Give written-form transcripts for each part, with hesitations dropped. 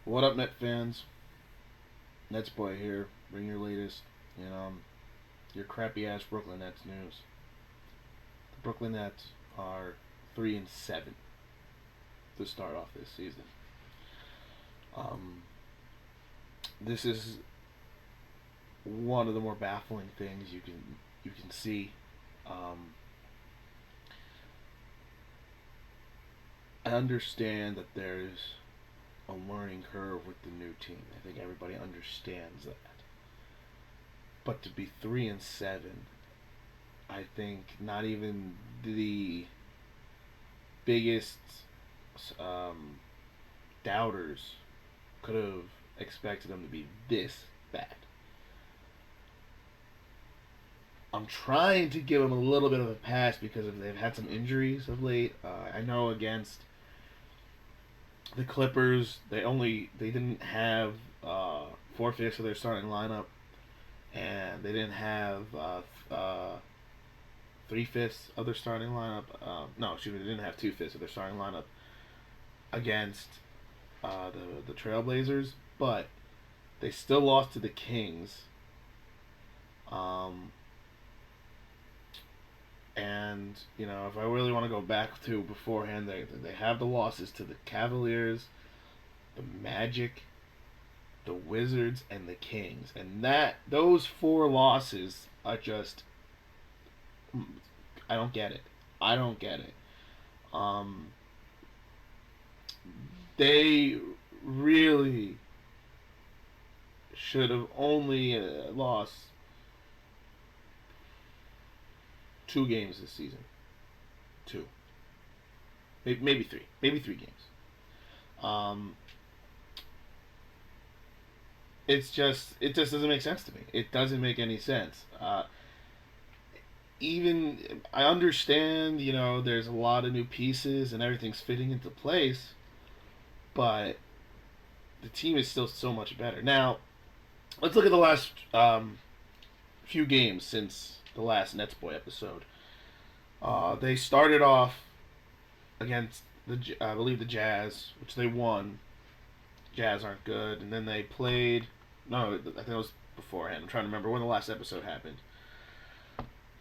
What up, Net fans? NetsBoy here. Bring your latest and your crappy ass Brooklyn Nets news. The Brooklyn Nets are 3-7 to start off this season. Um, this is one of the more baffling things you can see. Um, I understand that there's a learning curve with the new team. I think everybody understands that. But to be 3-7, I think not even the biggest um, doubters could have expected them to be this bad. I'm trying to give them a little bit of a pass because they've had some injuries of late. I know against the Clippers, they didn't have 4/5 of their starting lineup, and they didn't have 3/5 of their starting lineup. No, excuse me, they didn't have 2/5 of their starting lineup against the Trailblazers, but they still lost to the Kings. Um, and if I really want to go back to beforehand, they have the losses to the Cavaliers, the Magic, the Wizards, and the Kings, and that those four losses are just I don't get it. I don't get it. Um, they really should have only lost 2 games this season. Two, maybe three, maybe 3 games. Um, it just doesn't make sense to me. It doesn't make any sense. Even I understand, there's a lot of new pieces and everything's fitting into place, but the team is still so much better. Now, let's look at the last few games since the last NetsBoy episode. They started off against I believe the Jazz, which they won. Jazz aren't good, and then they played. No, I think it was beforehand. I'm trying to remember when the last episode happened.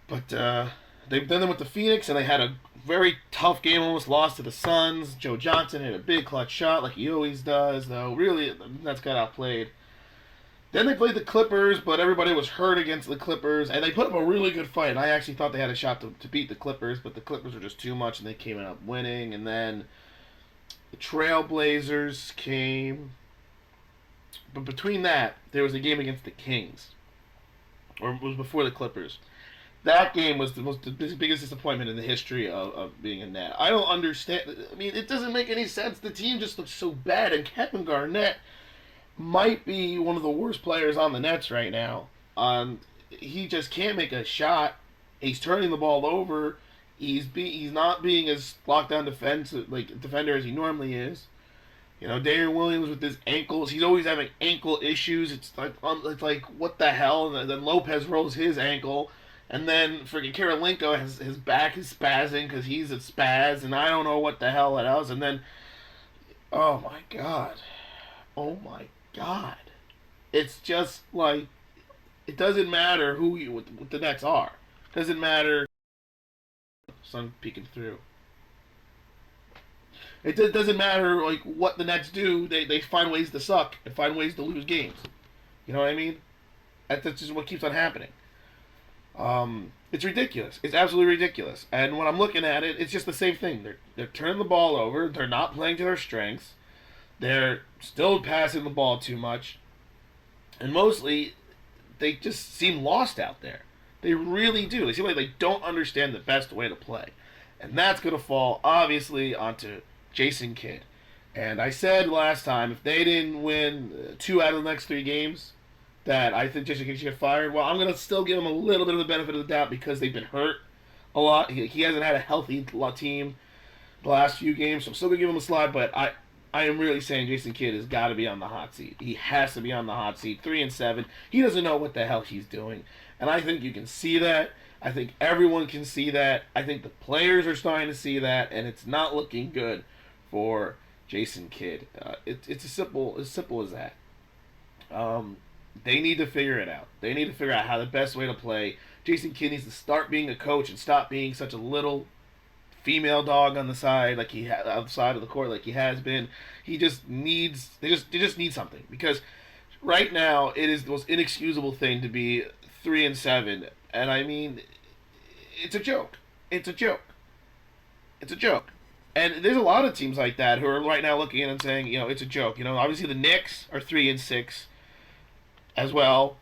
But then they went to Phoenix, and they had a very tough game. Almost lost to the Suns. Joe Johnson hit a big clutch shot like he always does, though. Really, that's got outplayed. Then they played the Clippers, but everybody was hurt against the Clippers, and they put up a really good fight. I actually thought they had a shot to beat the Clippers, but the Clippers were just too much, and they came out winning. And then the Trailblazers came, but between that, there was a game against the Kings, or it was before the Clippers. That game was the biggest disappointment in the history of being a Net. I don't understand. I mean, it doesn't make any sense. The team just looks so bad, and Kevin Garnett might be one of the worst players on the Nets right now. He just can't make a shot. He's turning the ball over. He's not being as lockdown defender as he normally is. Darian Williams with his ankles, he's always having ankle issues. It's like what the hell? And then Lopez rolls his ankle, and then freaking Karolinko has his back is spazzing because he's a spaz, and I don't know what the hell that else. And then, oh my god, oh my god, it's just like it doesn't matter what the Nets are. It doesn't matter. Sun peeking through. It doesn't matter like what the Nets do. They find ways to suck and find ways to lose games. You know what I mean? That's just what keeps on happening. It's ridiculous. It's absolutely ridiculous. And when I'm looking at it, it's just the same thing. They're turning the ball over. They're not playing to their strengths. They're still passing the ball too much. And mostly, they just seem lost out there. They really do. They seem like they don't understand the best way to play. And that's going to fall, obviously, onto Jason Kidd. And I said last time, if they didn't win 2 out of the next 3 games, that I think Jason Kidd should get fired. Well, I'm going to still give him a little bit of the benefit of the doubt because they've been hurt a lot. He hasn't had a healthy team the last few games, so I'm still going to give him a slide, but I am really saying Jason Kidd has got to be on the hot seat. He has to be on the hot seat. 3-7. He doesn't know what the hell he's doing. And I think you can see that. I think everyone can see that. I think the players are starting to see that, and it's not looking good for Jason Kidd. It's as simple as that. Um, they need to figure it out. They need to figure out how the best way to play. Jason Kidd needs to start being a coach and stop being such a little female dog on the side outside of the court like he has been. He just needs they just need something because right now it is the most inexcusable thing to be 3-7, and I mean it's a joke. It's a joke. It's a joke. And there's a lot of teams like that who are right now looking at it and saying, it's a joke. Obviously the Knicks are 3-6 as well.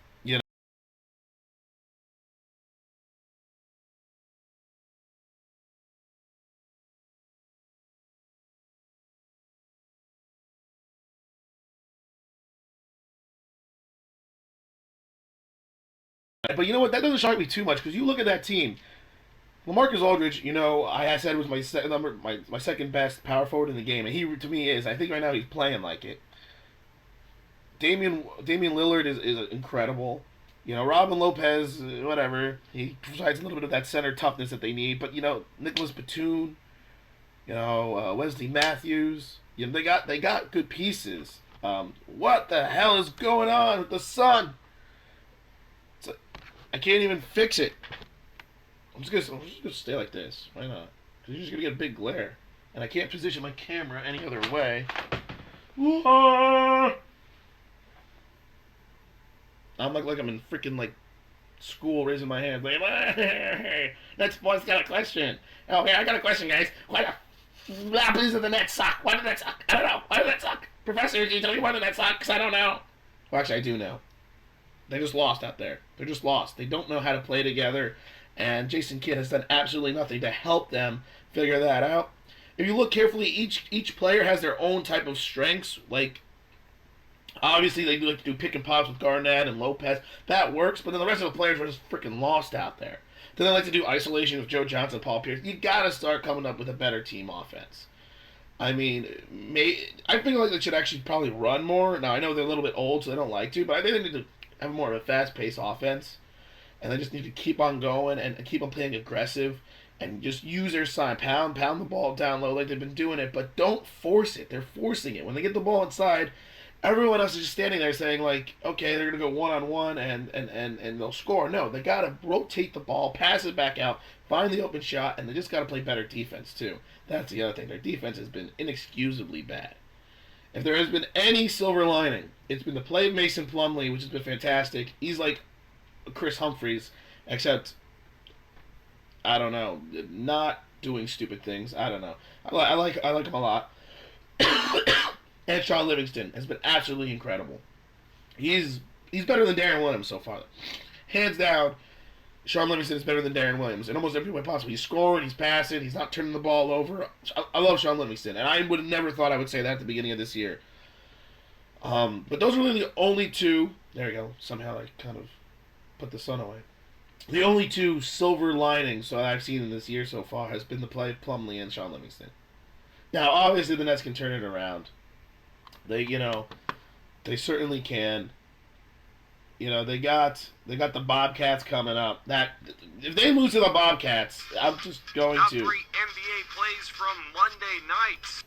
But you know what? That doesn't shock me too much because you look at that team. LaMarcus Aldridge, I said was my second best power forward in the game, and he to me is. I think right now he's playing like it. Damian Lillard is incredible. Robin Lopez, whatever. He provides a little bit of that center toughness that they need. But Nicholas Batum, Wesley Matthews. They got good pieces. What the hell is going on with the sun? I can't even fix it. I'm just gonna stay like this. Why not? Because you're just gonna get a big glare, and I can't position my camera any other way. I'm like I'm in freaking like school, raising my hand, like, NetsBoy's got a question. Okay, I got a question, guys. Why the flappies of the Nets suck? Why did that suck? I don't know. Why did that suck? Professor, can you tell me why did that suck? Because I don't know. Well, actually, I do know. They just lost out there. They're just lost. They don't know how to play together, and Jason Kidd has done absolutely nothing to help them figure that out. If you look carefully, each player has their own type of strengths. Like, obviously, they like to do pick and pops with Garnett and Lopez. That works, but then the rest of the players are just freaking lost out there. Then they like to do isolation with Joe Johnson, Paul Pierce. You gotta start coming up with a better team offense. I mean, I feel like they should actually probably run more. Now, I know they're a little bit old, so they don't like to, but I think they need to have more of a fast-paced offense. And they just need to keep on going and keep on playing aggressive and just use their side. Pound the ball down low like they've been doing it, but don't force it. They're forcing it. When they get the ball inside, everyone else is just standing there saying, like, okay, they're going to go one-on-one and they'll score. No, they got to rotate the ball, pass it back out, find the open shot, and they just got to play better defense, too. That's the other thing. Their defense has been inexcusably bad. If there has been any silver lining, it's been the play of Mason Plumlee, which has been fantastic. He's like Chris Humphries, except, I don't know, not doing stupid things. I don't know. I like him a lot. And Sean Livingston has been absolutely incredible. He's better than Darren Williams so far. Hands down, Sean Livingston is better than Darren Williams in almost every way possible. He's scoring, he's passing, he's not turning the ball over. I love Sean Livingston, and I would have never thought I would say that at the beginning of this year. But those are really the only two. There we go. Somehow I kind of put the sun away. The only two silver linings that I've seen in this year so far has been the play of Plumlee and Sean Livingston. Now, obviously, the Nets can turn it around. They certainly can. They got the Bobcats coming up. That if they lose to the Bobcats, I'm just going Top to. 3 NBA plays from Monday nights.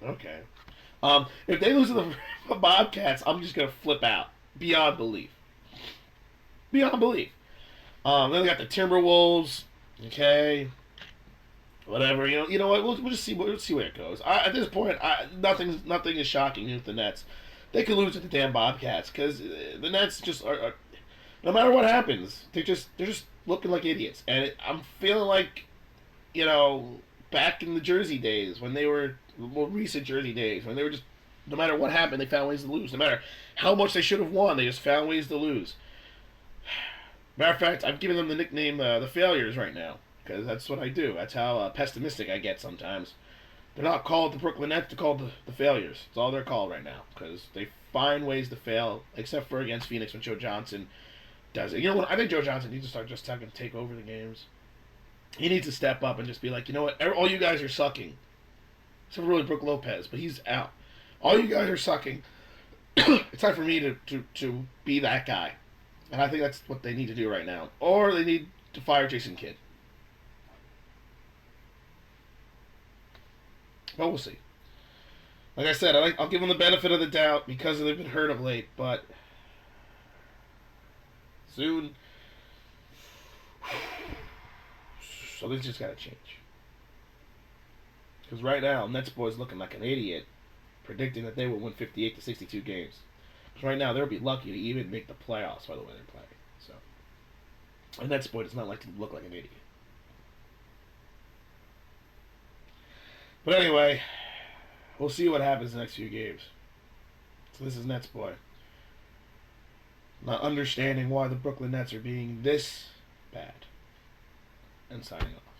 Okay. If they lose to the Bobcats, I'm just gonna flip out beyond belief. Beyond belief. Then they got the Timberwolves. Okay. Whatever. You know what? We'll just see. We'll see where it goes. At this point, nothing is shocking me with the Nets. They could lose to the damn Bobcats because the Nets just are. No matter what happens, they're just looking like idiots, and I'm feeling like, back in the Jersey days when they were more recent Jersey days when they were just no matter what happened, they found ways to lose. No matter how much they should have won, they just found ways to lose. Matter of fact, I've given them the nickname the Failures right now because that's what I do. That's how pessimistic I get sometimes. They're not called the Brooklyn Nets, they're called the Failures. That's all they're called right now because they find ways to fail, except for against Phoenix when Joe Johnson does it. I think Joe Johnson needs to start just having to take over the games. He needs to step up and just be like, you know what, all you guys are sucking. Except for really Brook Lopez, but he's out. All you guys are sucking. It's time for me to be that guy. And I think that's what they need to do right now. Or they need to fire Jason Kidd. But we'll see. Like I said, I'll give them the benefit of the doubt because they've been hurt of late, but soon something's just got to change. Because right now, NetsBoy's looking like an idiot, predicting that they will win 58 to 62 games. Because right now, they'll be lucky to even make the playoffs by the way they're playing. So, and NetsBoy does not like to look like an idiot. But anyway, we'll see what happens in the next few games. So this is NetsBoy. Not understanding why the Brooklyn Nets are being this bad. And signing off.